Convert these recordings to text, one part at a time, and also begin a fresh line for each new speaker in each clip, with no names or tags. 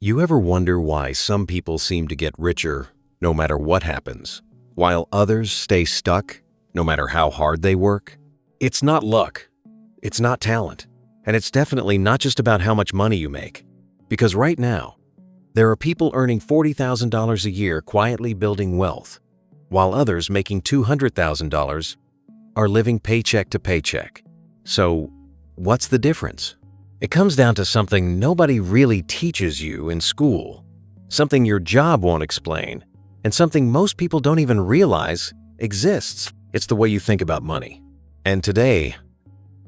You ever wonder why some people seem to get richer no matter what happens, while others stay stuck no matter how hard they work? It's not luck, it's not talent, and it's definitely not just about how much money you make. Because right now, there are people earning $40,000 a year quietly building wealth, while others making $200,000 are living paycheck to paycheck. So, what's the difference? It comes down to something nobody really teaches you in school, something your job won't explain, and something most people don't even realize exists. It's the way you think about money. And today,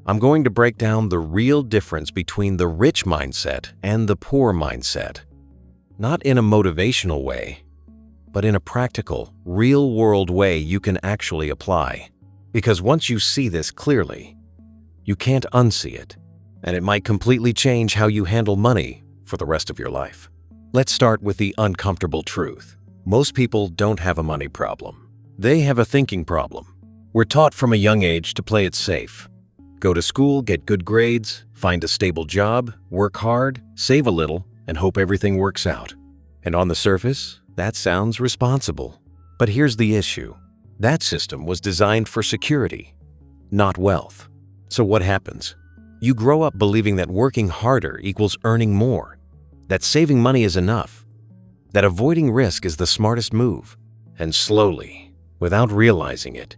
I'm going to break down the real difference between the rich mindset and the poor mindset. Not in a motivational way, but in a practical, real-world way you can actually apply. Because once you see this clearly, you can't unsee it, and it might completely change how you handle money for the rest of your life. Let's start with the uncomfortable truth. Most people don't have a money problem. They have a thinking problem. We're taught from a young age to play it safe. Go to school, get good grades, find a stable job, work hard, save a little, and hope everything works out. And on the surface, that sounds responsible. But here's the issue. That system was designed for security, not wealth. So what happens? You grow up believing that working harder equals earning more, that saving money is enough, that avoiding risk is the smartest move. And slowly, without realizing it,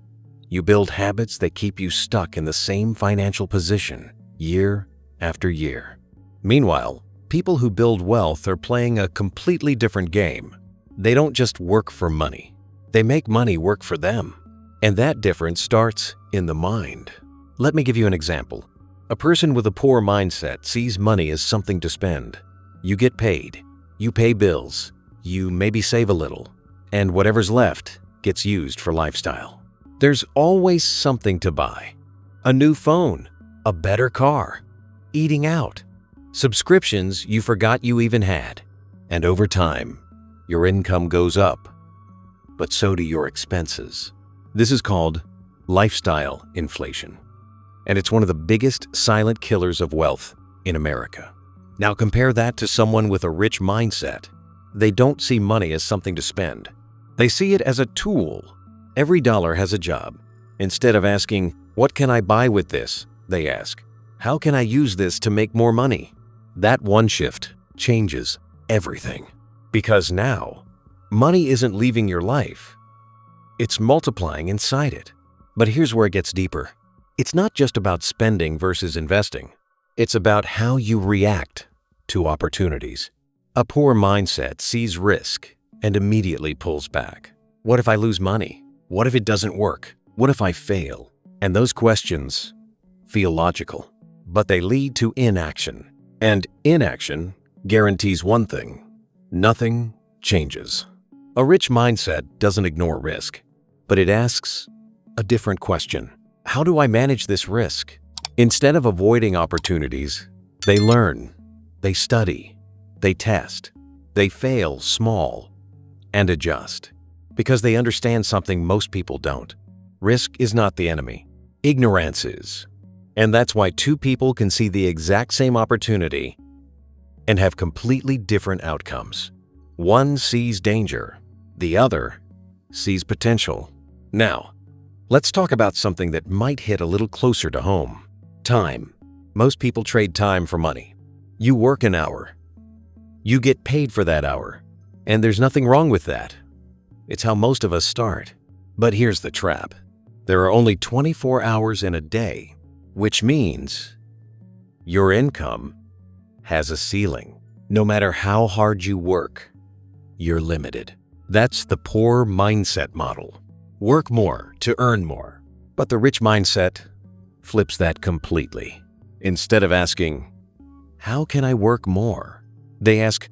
you build habits that keep you stuck in the same financial position year after year. Meanwhile, people who build wealth are playing a completely different game. They don't just work for money. They make money work for them. And that difference starts in the mind. Let me give you an example. A person with a poor mindset sees money as something to spend. You get paid, you pay bills, you maybe save a little, and whatever's left gets used for lifestyle. There's always something to buy. A new phone, a better car, eating out, subscriptions you forgot you even had. And over time, your income goes up, but so do your expenses. This is called lifestyle inflation. And it's one of the biggest silent killers of wealth in America. Now compare that to someone with a rich mindset. They don't see money as something to spend. They see it as a tool. Every dollar has a job. Instead of asking, "What can I buy with this?" they ask, "How can I use this to make more money?" That one shift changes everything. Because now, money isn't leaving your life. It's multiplying inside it. But here's where it gets deeper. It's not just about spending versus investing. It's about how you react to opportunities. A poor mindset sees risk and immediately pulls back. What if I lose money? What if it doesn't work? What if I fail? And those questions feel logical, but they lead to inaction. And inaction guarantees one thing: nothing changes. A rich mindset doesn't ignore risk, but it asks a different question. How do I manage this risk? Instead of avoiding opportunities, they learn, they study, they test, they fail small, and adjust. Because they understand something most people don't. Risk is not the enemy. Ignorance is. And that's why two people can see the exact same opportunity and have completely different outcomes. One sees danger, the other sees potential. Now, let's talk about something that might hit a little closer to home. Time. Most people trade time for money. You work an hour. You get paid for that hour. And there's nothing wrong with that. It's how most of us start. But here's the trap. There are only 24 hours in a day, which means your income has a ceiling. No matter how hard you work, you're limited. That's the poor mindset model. Work more to earn more. But the rich mindset flips that completely. Instead of asking, "How can I work more?" they ask,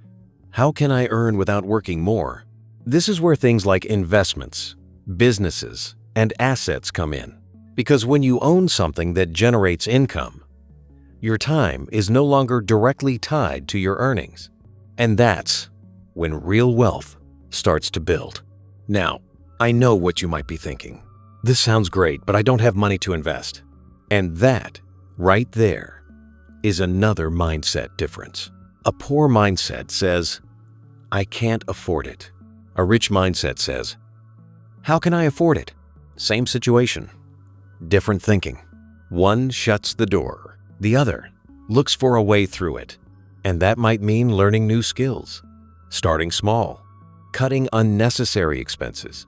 "How can I earn without working more?" This is where things like investments, businesses, and assets come in. Because when you own something that generates income, your time is no longer directly tied to your earnings. And that's when real wealth starts to build. Now, I know what you might be thinking. This sounds great, but I don't have money to invest. And that, right there, is another mindset difference. A poor mindset says, I can't afford it. A rich mindset says, how can I afford it? Same situation, different thinking. One shuts the door, the other looks for a way through it. And that might mean learning new skills, starting small, cutting unnecessary expenses,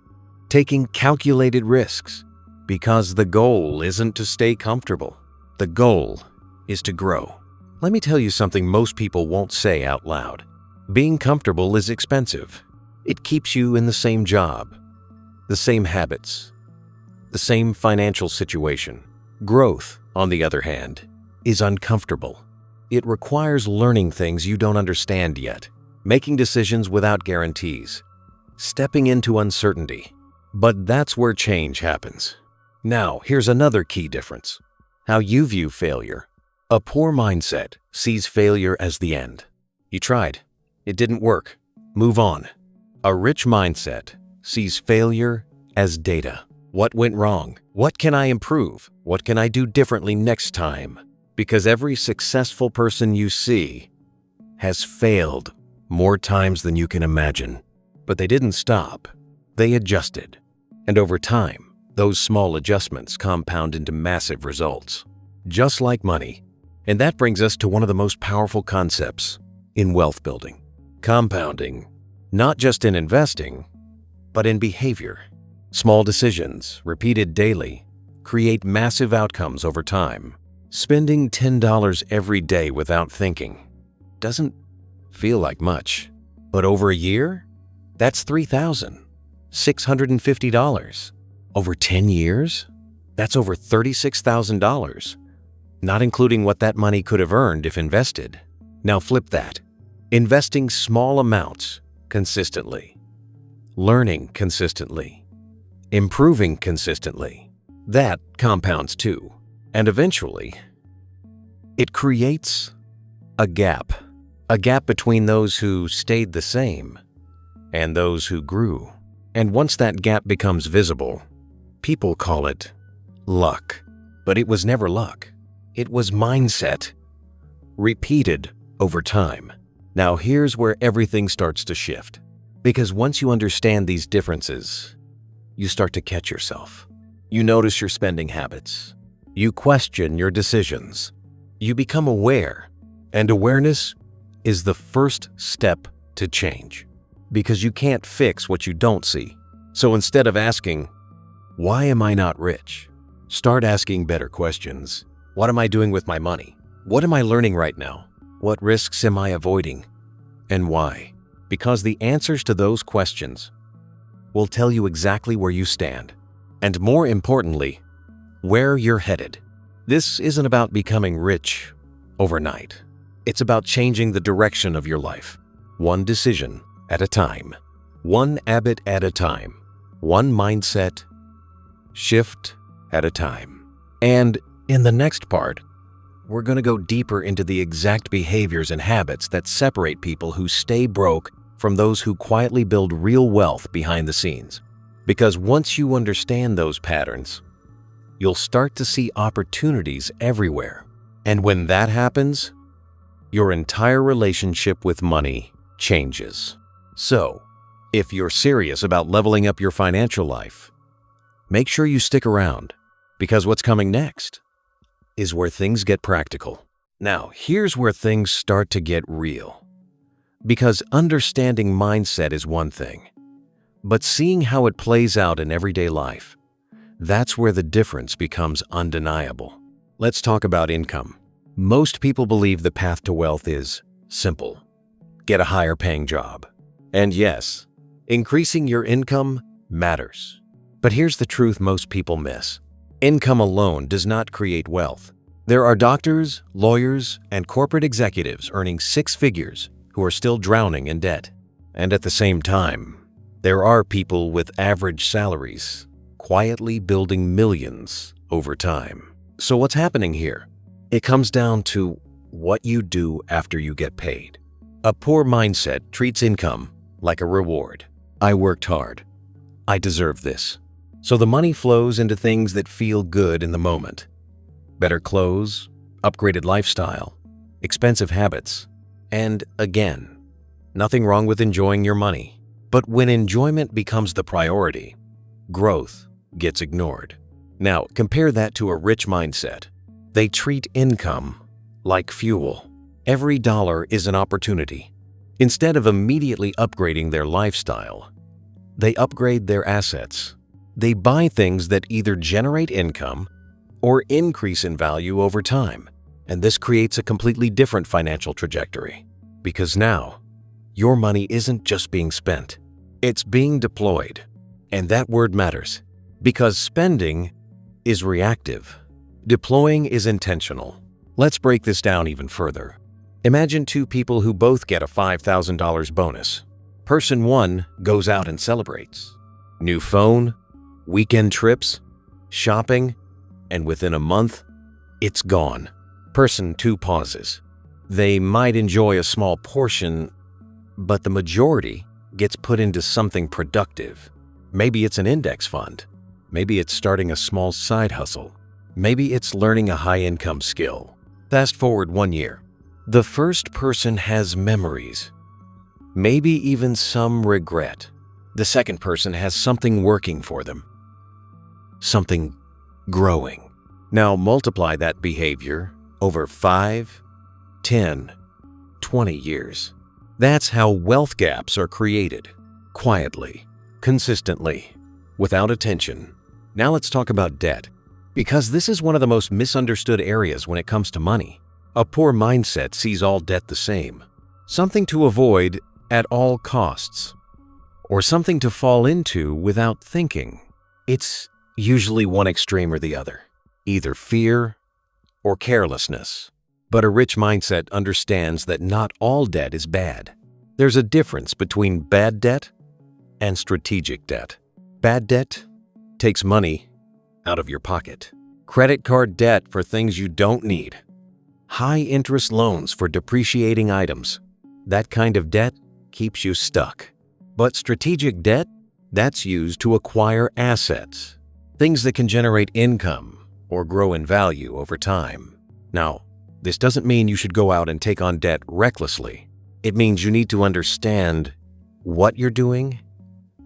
taking calculated risks, because the goal isn't to stay comfortable. The goal is to grow. Let me tell you something most people won't say out loud. Being comfortable is expensive. It keeps you in the same job, the same habits, the same financial situation. Growth, on the other hand, is uncomfortable. It requires learning things you don't understand yet, making decisions without guarantees, stepping into uncertainty. But that's where change happens. Now, here's another key difference: how you view failure. A poor mindset sees failure as the end. You tried. It didn't work. Move on. A rich mindset sees failure as data. What went wrong? What can I improve? What can I do differently next time? Because every successful person you see has failed more times than you can imagine. But they didn't stop. They adjusted. And over time, those small adjustments compound into massive results. Just like money. And that brings us to one of the most powerful concepts in wealth building: compounding. Not just in investing, but in behavior. Small decisions, repeated daily, create massive outcomes over time. Spending $10 every day without thinking doesn't feel like much, but over a year, that's $3,650. Over 10 years, that's over $36,000, not including what that money could have earned if invested. Now flip that. Investing small amounts consistently, learning consistently, improving consistently, that compounds too. And eventually, it creates a gap between those who stayed the same and those who grew. And once that gap becomes visible, people call it luck. But it was never luck. It was mindset, repeated over time. Now here's where everything starts to shift. Because once you understand these differences, you start to catch yourself. You notice your spending habits. You question your decisions. You become aware. And awareness is the first step to change. Because you can't fix what you don't see. So instead of asking, why am I not rich? Start asking better questions. What am I doing with my money? What am I learning right now? What risks am I avoiding? And why? Because the answers to those questions will tell you exactly where you stand. And more importantly, where you're headed. This isn't about becoming rich overnight. It's about changing the direction of your life. One decision at a time. One habit at a time. One mindset shift at a time. And in the next part, we're going to go deeper into the exact behaviors and habits that separate people who stay broke from those who quietly build real wealth behind the scenes. Because once you understand those patterns, you'll start to see opportunities everywhere. And when that happens, your entire relationship with money changes. So, if you're serious about leveling up your financial life, make sure you stick around, because what's coming next is where things get practical. Now, here's where things start to get real. Because understanding mindset is one thing, but seeing how it plays out in everyday life, that's where the difference becomes undeniable. Let's talk about income. Most people believe the path to wealth is simple. Get a higher paying job. And yes, increasing your income matters. But here's the truth most people miss. Income alone does not create wealth. There are doctors, lawyers, and corporate executives earning six figures who are still drowning in debt. And at the same time, there are people with average salaries quietly building millions over time. So what's happening here? It comes down to what you do after you get paid. A poor mindset treats income like a reward. I worked hard. I deserve this. So the money flows into things that feel good in the moment. Better clothes, upgraded lifestyle, expensive habits. And again, nothing wrong with enjoying your money. But when enjoyment becomes the priority, growth gets ignored. Now, compare that to a rich mindset. They treat income like fuel. Every dollar is an opportunity. Instead of immediately upgrading their lifestyle, they upgrade their assets. They buy things that either generate income or increase in value over time. And this creates a completely different financial trajectory. Because now, your money isn't just being spent, it's being deployed. And that word matters, because spending is reactive. Deploying is intentional. Let's break this down even further. Imagine two people who both get a $5,000 bonus. Person 1 goes out and celebrates. New phone, weekend trips, shopping, and within a month, it's gone. Person 2 pauses. They might enjoy a small portion, but the majority gets put into something productive. Maybe it's an index fund. Maybe it's starting a small side hustle. Maybe it's learning a high-income skill. Fast forward 1 year. The first person has memories, maybe even some regret. The second person has something working for them, something growing. Now multiply that behavior over 5, 10, 20 years. That's how wealth gaps are created, quietly, consistently, without attention. Now let's talk about debt, because this is one of the most misunderstood areas when it comes to money. A poor mindset sees all debt the same, something to avoid at all costs, or something to fall into without thinking. It's usually one extreme or the other, either fear or carelessness. But a rich mindset understands that not all debt is bad. There's a difference between bad debt and strategic debt. Bad debt takes money out of your pocket. Credit card debt for things you don't need. High-interest loans for depreciating items. That kind of debt keeps you stuck. But strategic debt, that's used to acquire assets, things that can generate income or grow in value over time. Now, this doesn't mean you should go out and take on debt recklessly. It means you need to understand what you're doing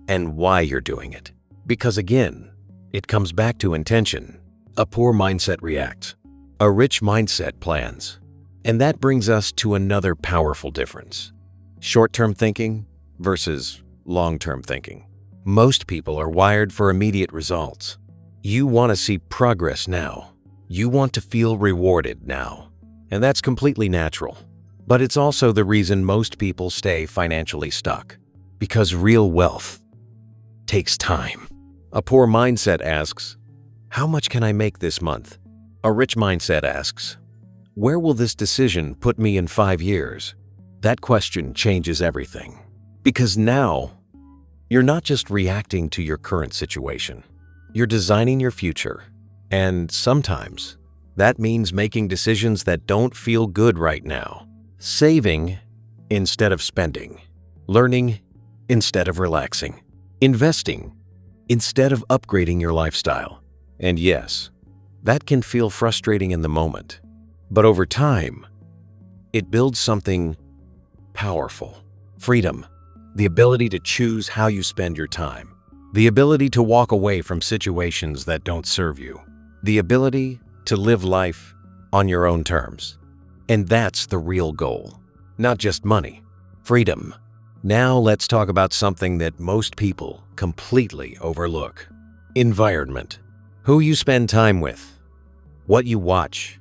and why you're doing it. Because again, it comes back to intention. A poor mindset reacts. A rich mindset plans. And that brings us to another powerful difference. Short-term thinking versus long-term thinking. Most people are wired for immediate results. You want to see progress now. You want to feel rewarded now. And that's completely natural. But it's also the reason most people stay financially stuck. Because real wealth takes time. A poor mindset asks, how much can I make this month? A rich mindset asks, where will this decision put me in 5 years? That question changes everything. Because now, you're not just reacting to your current situation. You're designing your future. And sometimes, that means making decisions that don't feel good right now. Saving instead of spending. Learning instead of relaxing. Investing instead of upgrading your lifestyle. And yes, that can feel frustrating in the moment. But over time, it builds something powerful. Freedom. The ability to choose how you spend your time. The ability to walk away from situations that don't serve you. The ability to live life on your own terms. And that's the real goal. Not just money. Freedom. Now let's talk about something that most people completely overlook. Environment. Who you spend time with. What you watch.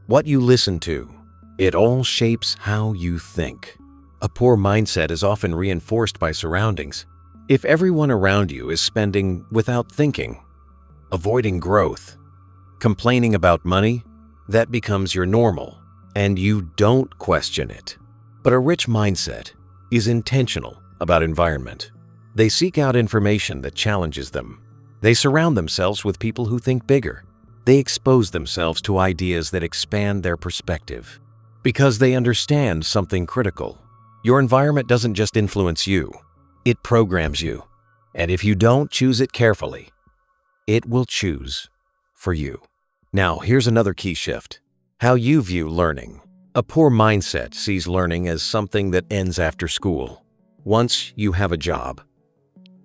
What you listen to. It all shapes how you think. A poor mindset is often reinforced by surroundings. If everyone around you is spending without thinking, avoiding growth, complaining about money, that becomes your normal, and you don't question it. But a rich mindset is intentional about environment. They seek out information that challenges them. They surround themselves with people who think bigger. They expose themselves to ideas that expand their perspective. Because they understand something critical. Your environment doesn't just influence you, it programs you. And if you don't choose it carefully, it will choose for you. Now, here's another key shift. How you view learning. A poor mindset sees learning as something that ends after school. Once you have a job,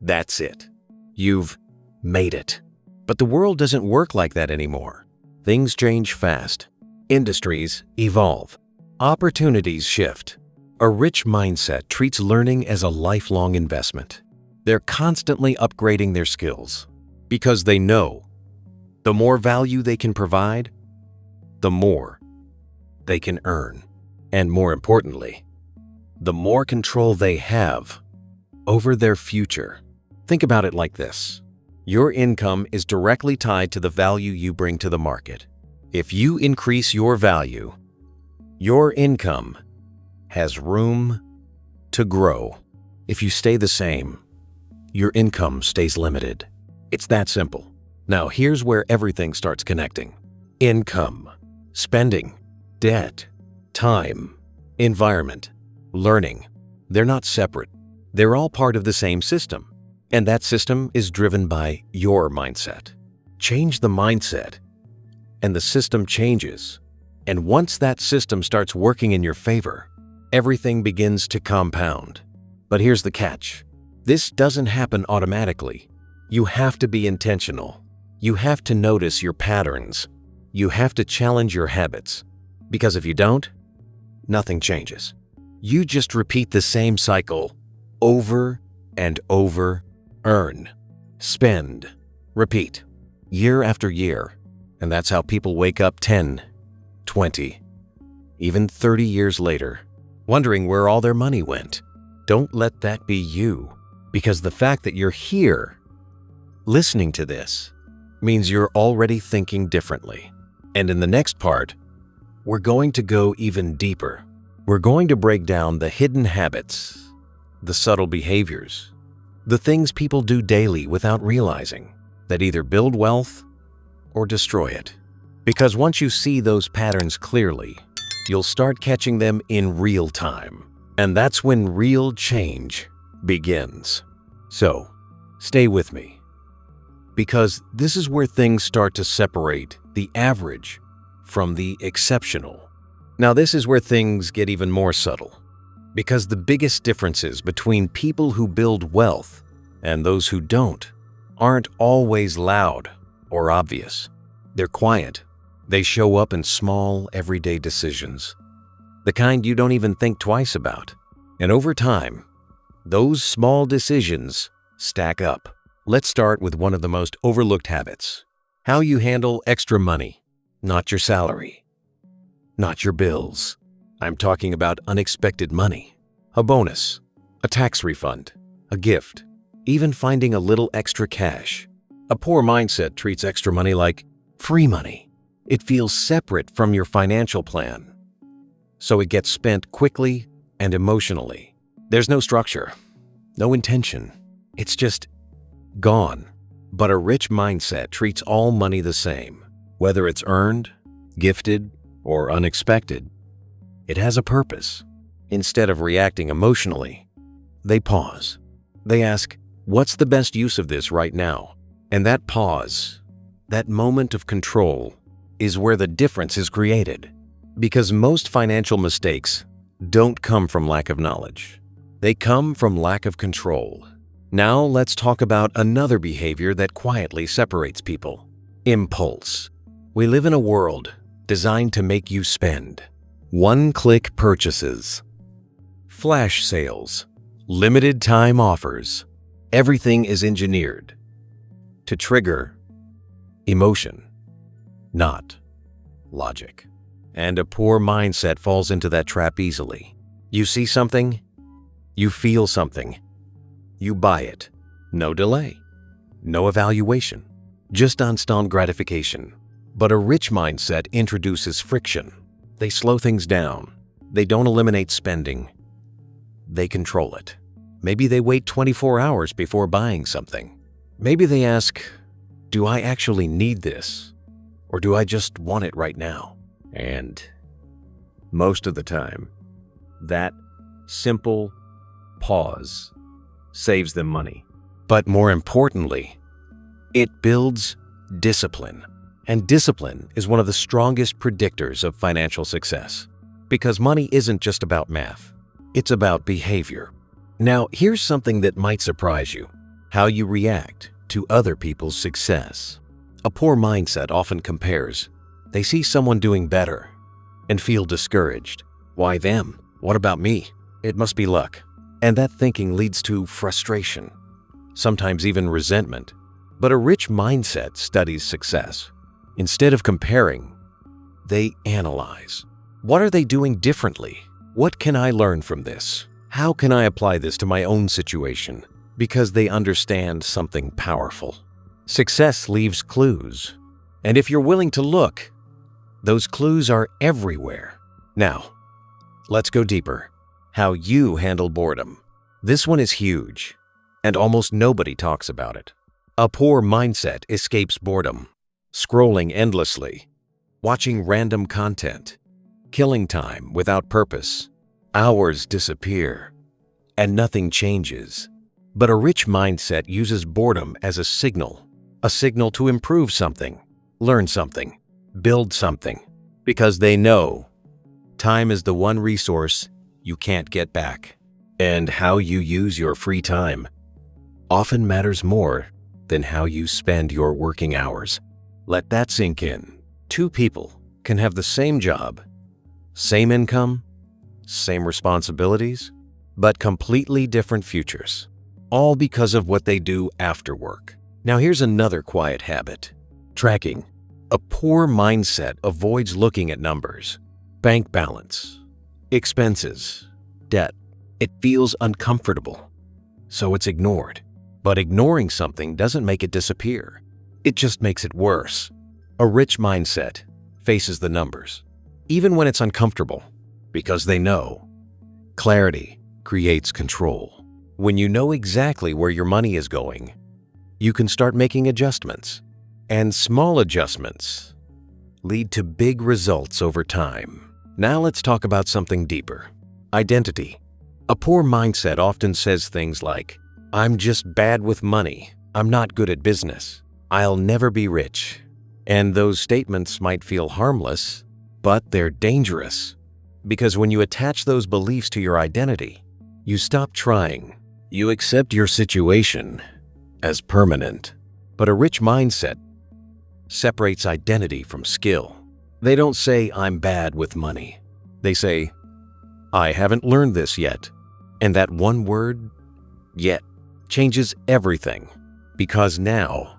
that's it. You've made it. But the world doesn't work like that anymore. Things change fast. Industries evolve. Opportunities shift. A rich mindset treats learning as a lifelong investment. They're constantly upgrading their skills because they know the more value they can provide, the more they can earn. And more importantly, the more control they have over their future. Think about it like this. Your income is directly tied to the value you bring to the market. If you increase your value, your income has room to grow. If you stay the same, your income stays limited. It's that simple. Now here's where everything starts connecting. Income, spending, debt, time, environment, learning. They're not separate. They're all part of the same system. And that system is driven by your mindset. Change the mindset, and the system changes. And once that system starts working in your favor, everything begins to compound. But here's the catch. This doesn't happen automatically. You have to be intentional. You have to notice your patterns. You have to challenge your habits. Because if you don't, nothing changes. You just repeat the same cycle over and over. Earn, spend, repeat, year after year. And that's how people wake up 10, 20, even 30 years later, wondering where all their money went. Don't let that be you, because the fact that you're here, listening to this, means you're already thinking differently. And in the next part, we're going to go even deeper. We're going to break down the hidden habits, the subtle behaviors, the things people do daily without realizing, that either build wealth or destroy it. Because once you see those patterns clearly, you'll start catching them in real time. And that's when real change begins. So, stay with me. Because this is where things start to separate the average from the exceptional. Now this is where things get even more subtle. Because the biggest differences between people who build wealth and those who don't aren't always loud or obvious. They're quiet. They show up in small, everyday decisions, the kind you don't even think twice about. And over time, those small decisions stack up. Let's start with one of the most overlooked habits: how you handle extra money, not your salary, not your bills. I'm talking about unexpected money. A bonus, a tax refund, a gift, even finding a little extra cash. A poor mindset treats extra money like free money. It feels separate from your financial plan, so it gets spent quickly and emotionally. There's no structure, no intention. It's just gone. But a rich mindset treats all money the same, whether it's earned, gifted, or unexpected. It has a purpose. Instead of reacting emotionally, they pause. They ask, what's the best use of this right now? And that pause, that moment of control, is where the difference is created. Because most financial mistakes don't come from lack of knowledge. They come from lack of control. Now let's talk about another behavior that quietly separates people: impulse. We live in a world designed to make you spend. One-click purchases, flash sales, limited time offers. Everything is engineered to trigger emotion, not logic. And a poor mindset falls into that trap easily. You see something, you feel something, you buy it. No delay, no evaluation, just instant gratification. But a rich mindset introduces friction. They slow things down. They don't eliminate spending. They control it. Maybe they wait 24 hours before buying something. Maybe they ask, do I actually need this? Or do I just want it right now? And most of the time, that simple pause saves them money. But more importantly, it builds discipline. And discipline is one of the strongest predictors of financial success. Because money isn't just about math. It's about behavior. Now, here's something that might surprise you: how you react to other people's success. A poor mindset often compares. They see someone doing better and feel discouraged. Why them? What about me? It must be luck. And that thinking leads to frustration, sometimes even resentment. But a rich mindset studies success. Instead of comparing, they analyze. What are they doing differently? What can I learn from this? How can I apply this to my own situation? Because they understand something powerful. Success leaves clues. And if you're willing to look, those clues are everywhere. Now, let's go deeper. How you handle boredom. This one is huge, and almost nobody talks about it. A poor mindset escapes boredom, scrolling endlessly, watching random content, killing time without purpose. Hours disappear, and nothing changes. But a rich mindset uses boredom as a signal to improve something, learn something, build something, because they know time is the one resource you can't get back. And how you use your free time often matters more than how you spend your working hours. Let that sink in. Two people can have the same job, same income, same responsibilities, but completely different futures, all because of what they do after work. Now here's another quiet habit: tracking. A poor mindset avoids looking at numbers, bank balance, expenses, debt. It feels uncomfortable, so it's ignored. But ignoring something doesn't make it disappear. It just makes it worse. A rich mindset faces the numbers, even when it's uncomfortable, because they know clarity creates control. When you know exactly where your money is going, you can start making adjustments. And small adjustments lead to big results over time. Now let's talk about something deeper: identity. A poor mindset often says things like, "I'm just bad with money. I'm not good at business. I'll never be rich." And those statements might feel harmless, but they're dangerous. Because when you attach those beliefs to your identity, you stop trying. You accept your situation as permanent. But a rich mindset separates identity from skill. They don't say, "I'm bad with money." They say, "I haven't learned this yet." And that one word, "yet," changes everything. Because now,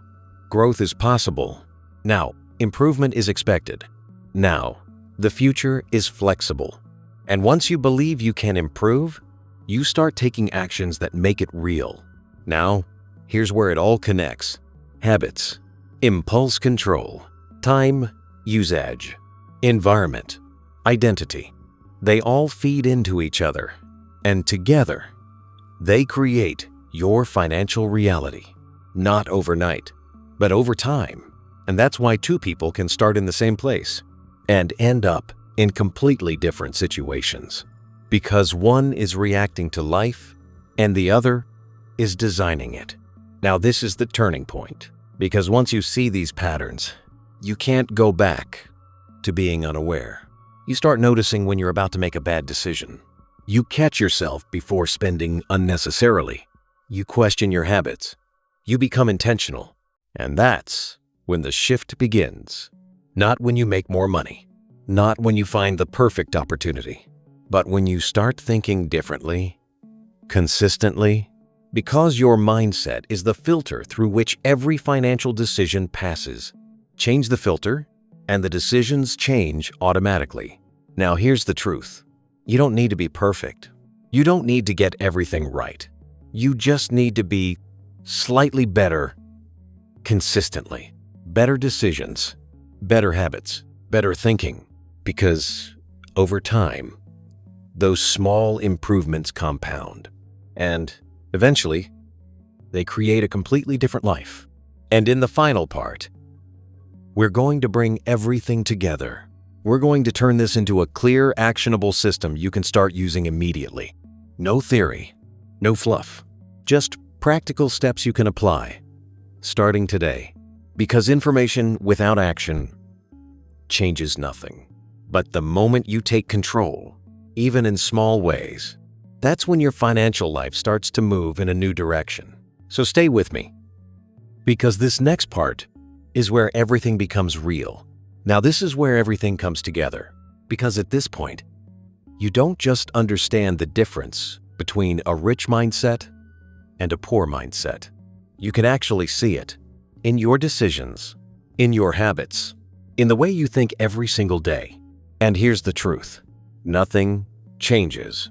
growth is possible. Now, improvement is expected. Now, the future is flexible. And once you believe you can improve, you start taking actions that make it real. Now, here's where it all connects: habits, impulse control, time usage, environment, identity. They all feed into each other. And together, they create your financial reality. Not overnight, but over time. And that's why two people can start in the same place and end up in completely different situations. Because one is reacting to life and the other is designing it. Now this is the turning point. Because once you see these patterns, you can't go back to being unaware. You start noticing when you're about to make a bad decision. You catch yourself before spending unnecessarily. You question your habits. You become intentional. And that's when the shift begins. Not when you make more money. Not when you find the perfect opportunity. But when you start thinking differently, consistently, because your mindset is the filter through which every financial decision passes. Change the filter, and the decisions change automatically. Now here's the truth. You don't need to be perfect. You don't need to get everything right. You just need to be slightly better consistently. Better decisions, better habits, better thinking. Because over time, those small improvements compound. And eventually, they create a completely different life. And in the final part, we're going to bring everything together. We're going to turn this into a clear, actionable system you can start using immediately. No theory, no fluff, just practical steps you can apply, starting today. Because information without action changes nothing. But the moment you take control, even in small ways, that's when your financial life starts to move in a new direction. So stay with me, because this next part is where everything becomes real. Now, this is where everything comes together, because at this point, you don't just understand the difference between a rich mindset and a poor mindset. You can actually see it in your decisions, in your habits, in the way you think every single day. And here's the truth: nothing changes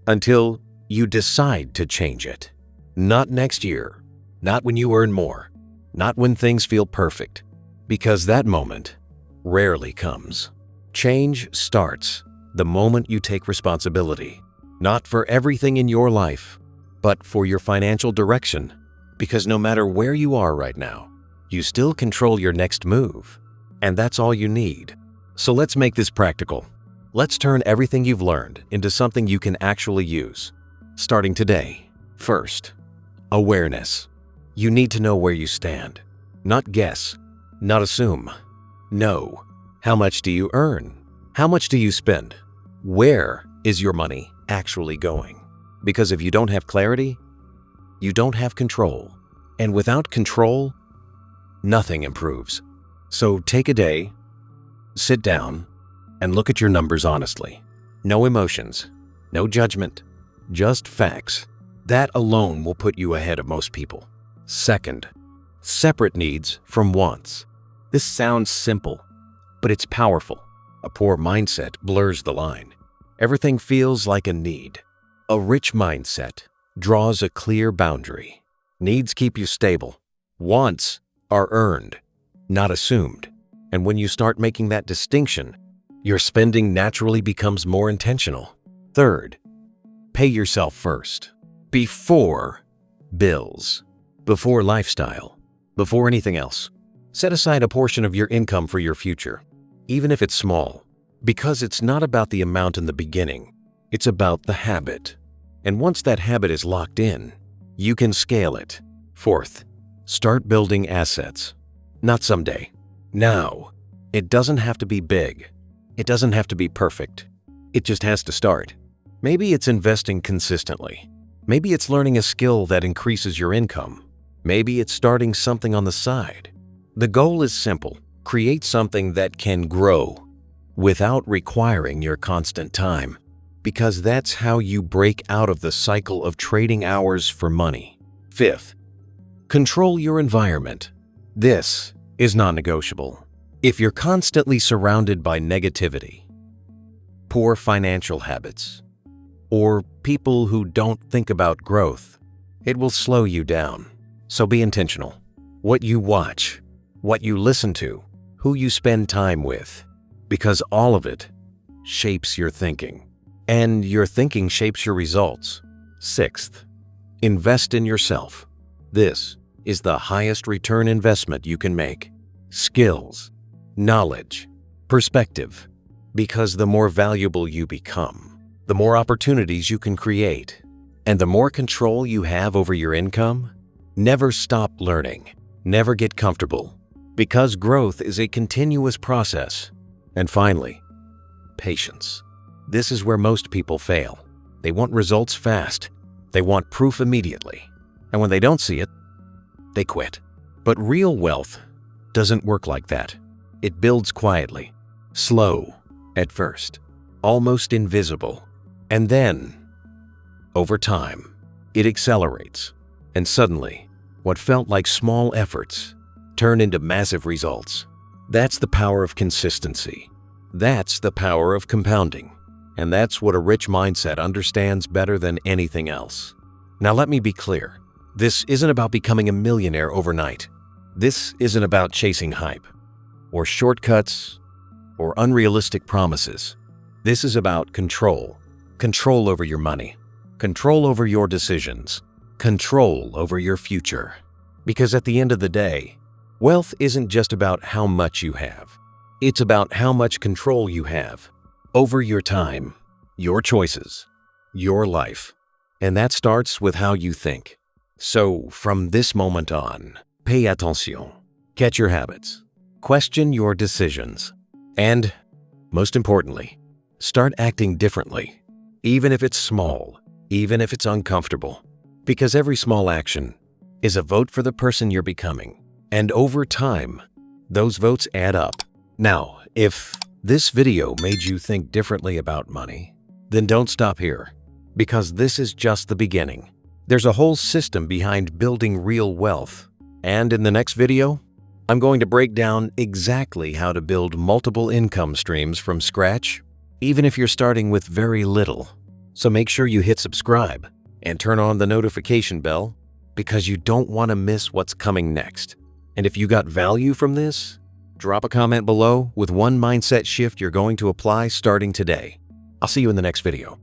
until you decide to change it. Not next year, not when you earn more, not when things feel perfect, because that moment rarely comes. Change starts the moment you take responsibility, not for everything in your life, but for your financial direction. Because no matter where you are right now, you still control your next move, and that's all you need. So let's make this practical. Let's turn everything you've learned into something you can actually use, starting today. First, awareness. You need to know where you stand. Not guess, not assume. Know. How much do you earn? How much do you spend? Where is your money actually going? Because if you don't have clarity, you don't have control. And without control, nothing improves. So take a day, sit down, and look at your numbers honestly. No emotions, no judgment, just facts. That alone will put you ahead of most people. Second, separate needs from wants. This sounds simple, but it's powerful. A poor mindset blurs the line. Everything feels like a need. A rich mindset draws a clear boundary. Needs keep you stable. Wants are earned, not assumed. And when you start making that distinction, your spending naturally becomes more intentional. Third, pay yourself first. Before bills, before lifestyle, before anything else. Set aside a portion of your income for your future, even if it's small, because it's not about the amount in the beginning, it's about the habit. And once that habit is locked in, you can scale it. Fourth, start building assets. Not someday, now. It doesn't have to be big. It doesn't have to be perfect. It just has to start. Maybe it's investing consistently. Maybe it's learning a skill that increases your income. Maybe it's starting something on the side. The goal is simple: create something that can grow without requiring your constant time, because that's how you break out of the cycle of trading hours for money. Fifth, control your environment. This is non-negotiable. If you're constantly surrounded by negativity, poor financial habits, or people who don't think about growth, it will slow you down. So be intentional. What you watch, what you listen to, who you spend time with, because all of it shapes your thinking. And your thinking shapes your results. Sixth, invest in yourself. This is the highest return investment you can make. Skills, knowledge, perspective. Because the more valuable you become, the more opportunities you can create, and the more control you have over your income. Never stop learning. Never get comfortable, because growth is a continuous process. And finally, patience. This is where most people fail. They want results fast. They want proof immediately. And when they don't see it, they quit. But real wealth doesn't work like that. It builds quietly, slow at first, almost invisible. And then, over time, it accelerates. And suddenly, what felt like small efforts turn into massive results. That's the power of consistency. That's the power of compounding. And that's what a rich mindset understands better than anything else. Now let me be clear. This isn't about becoming a millionaire overnight. This isn't about chasing hype, or shortcuts, or unrealistic promises. This is about control. Control over your money. Control over your decisions. Control over your future. Because at the end of the day, wealth isn't just about how much you have. It's about how much control you have over your time, your choices, your life. And that starts with how you think. So from this moment on, pay attention. Catch your habits. Question your decisions. And Most importantly, start acting differently, even if it's small, even if it's uncomfortable. Because every small action is a vote for the person you're becoming. And over time, those votes add up. Now, if this video made you think differently about money, then don't stop here, because this is just the beginning. There's a whole system behind building real wealth. And in the next video, I'm going to break down exactly how to build multiple income streams from scratch, even if you're starting with very little. So make sure you hit subscribe and turn on the notification bell, because you don't want to miss what's coming next. And if you got value from this, drop a comment below with one mindset shift you're going to apply starting today. I'll see you in the next video.